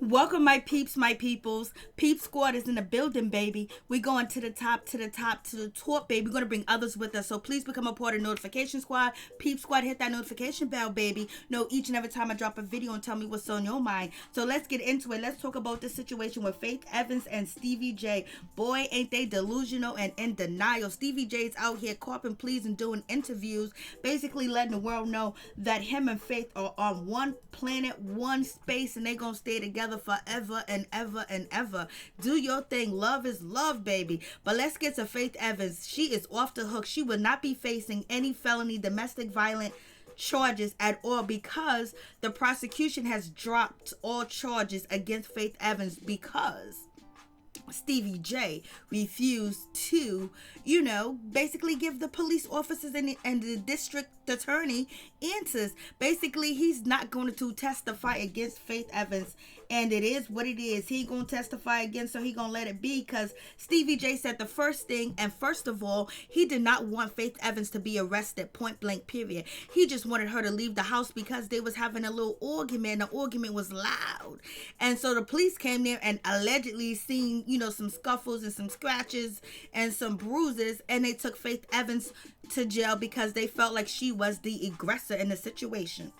Welcome, my peeps, my peoples. Peep Squad is in the building, baby. We going to the top, to the top, to the top, baby. We're going to bring others with us. So please become a part of Notification Squad. Peep Squad, hit that notification bell, baby. Know each and every time I drop a video and tell me what's on your mind. So let's get into it. Let's talk about this situation with Faith Evans and Stevie J. Boy, ain't they delusional and in denial. Stevie J's out here copping pleas and doing interviews, basically letting the world know that him and Faith are on one planet, one space, and they going to stay together forever and ever and ever. Do your thing. Love is love, baby. But let's get to Faith Evans. She is off the hook. She will not be facing any felony domestic violence charges at all because the prosecution has dropped all charges against Faith Evans because Stevie J refused to, basically give the police officers and the district attorney answers. Basically, he's not going to testify against Faith Evans, and it is what it is. He ain't going to testify against her. He going to let it be because Stevie J said the first thing, and first of all, he did not want Faith Evans to be arrested, point blank, period. He just wanted her to leave the house because they was having a little argument. The argument was loud. And so the police came there and allegedly seen, some scuffles and some scratches and some bruises, and they took Faith Evans to jail because they felt like she was the aggressor in the situation.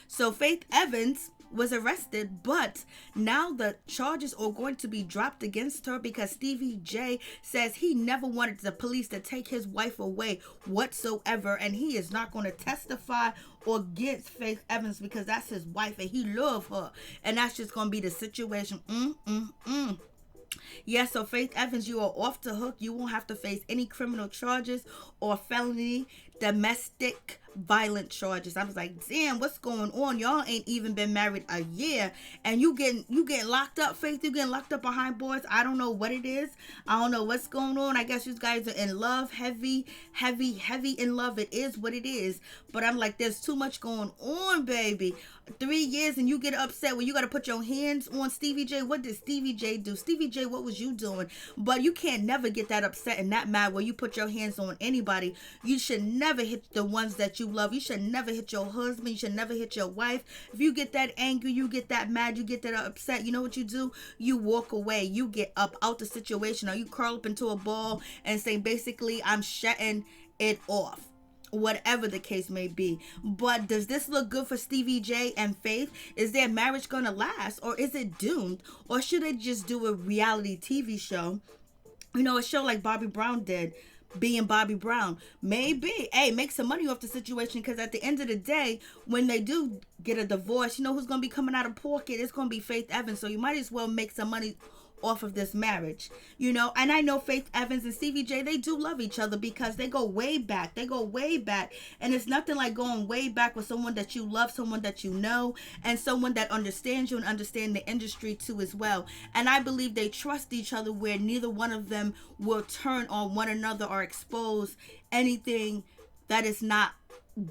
So Faith Evans was arrested, but now the charges are going to be dropped against her because Stevie J says he never wanted the police to take his wife away whatsoever, and he is not going to testify against Faith Evans because that's his wife and he loves her, and that's just going to be the situation. Yes, so Faith Evans, you are off the hook. You won't have to face any criminal charges or felony domestic violent charges. I was like, damn, what's going on? Y'all ain't even been married a year and you getting locked up, Faith. You getting locked up behind bars. I don't know what it is. I don't know what's going on. I guess you guys are in love, heavy in love. It is what it is. But I'm like, there's too much going on, baby. 3 years and you get upset when you got to put your hands on Stevie J. What did Stevie J do? Stevie J, what was you doing? But you can't never get that upset and that mad where you put your hands on anybody. You should never hit the ones that you love. You should never hit your husband. You should never hit your wife. If you get that angry, you get that mad, you get that upset, you know what you do? You walk away. You get up out the situation, or you curl up into a ball and say, basically, I'm shutting it off. Whatever the case may be. But does this look good for Stevie J and Faith? Is their marriage gonna last, or is it doomed? Or should they just do a reality TV show? A show like Bobby Brown did, being Bobby Brown. Maybe, hey, make some money off the situation, because at the end of the day, when they do get a divorce, who's gonna be coming out of pocket? It's gonna be Faith Evans. So you might as well make some money off of this marriage, and I know Faith Evans and Stevie J, they do love each other because they go way back, and it's nothing like going way back with someone that you love, someone that you know, and someone that understands you and understand the industry too as well. And I believe they trust each other where neither one of them will turn on one another or expose anything that is not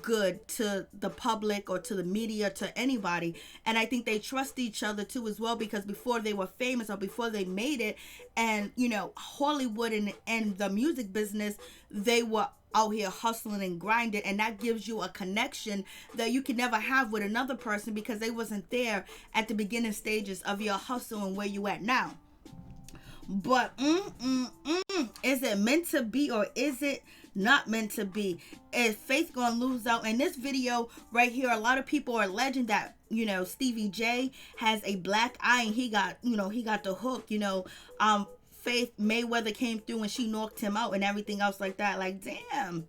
good to the public or to the media, to anybody. And I think they trust each other too as well, because before they were famous or before they made it, and Hollywood and the music business, they were out here hustling and grinding, and that gives you a connection that you can never have with another person because they wasn't there at the beginning stages of your hustle and where you at now. But is it meant to be, or is it not meant to be? Is Faith gonna lose out? In this video right here, a lot of people are alleging that Stevie J has a black eye and he got the hook. Faith Mayweather came through and she knocked him out and everything else like that. Like, damn,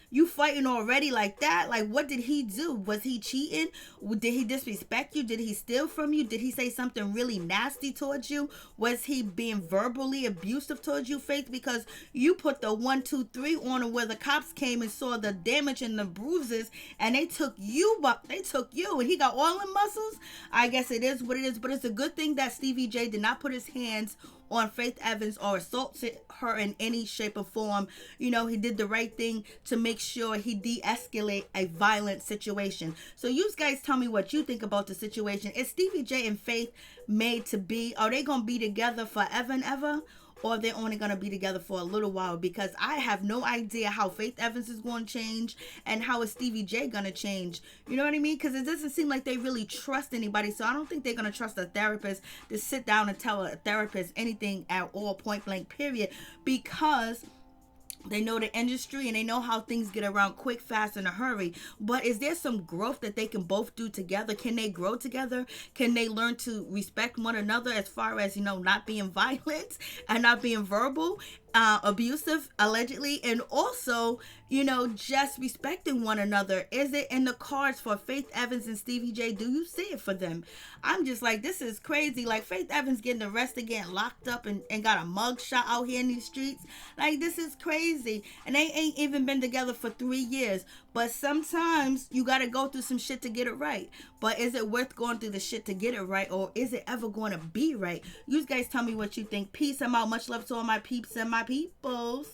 you fighting already like that? Like, what did he do? Was he cheating? Did he disrespect you? Did he steal from you? Did he say something really nasty towards you? Was he being verbally abusive towards you, Faith? Because you put the 1, 2, 3 on him, where the cops came and saw the damage and the bruises, and they took you, and he got all the muscles. I guess it is what it is, but it's a good thing that Stevie J did not put his hands on Faith Evans or assaulted her in any shape or form. He did the right thing to make sure he de-escalate a violent situation. So you guys tell me what you think about the situation. Is Stevie J and Faith made to be? Are they gonna be together forever and ever? or they're only going to be together for a little while, because I have no idea how Faith Evans is going to change and how is Stevie J going to change. You know what I mean? Because it doesn't seem like they really trust anybody. So I don't think they're going to trust a therapist to sit down and tell a therapist anything at all, point blank, period, because they know the industry and they know how things get around quick, fast, in a hurry. But is there some growth that they can both do together? Can they grow together? Can they learn to respect one another as far as, not being violent and not being verbal, abusive, allegedly, and also, just respecting one another? Is it in the cards for Faith Evans and Stevie J? Do you see it for them? I'm just like, this is crazy. Like, Faith Evans getting arrested, getting locked up, and got a mug shot out here in these streets. Like, this is crazy. And they ain't even been together for 3 years. But sometimes you got to go through some shit to get it right. But is it worth going through the shit to get it right? Or is it ever going to be right? You guys tell me what you think. Peace. I'm out. Much love to all my peeps and my peoples.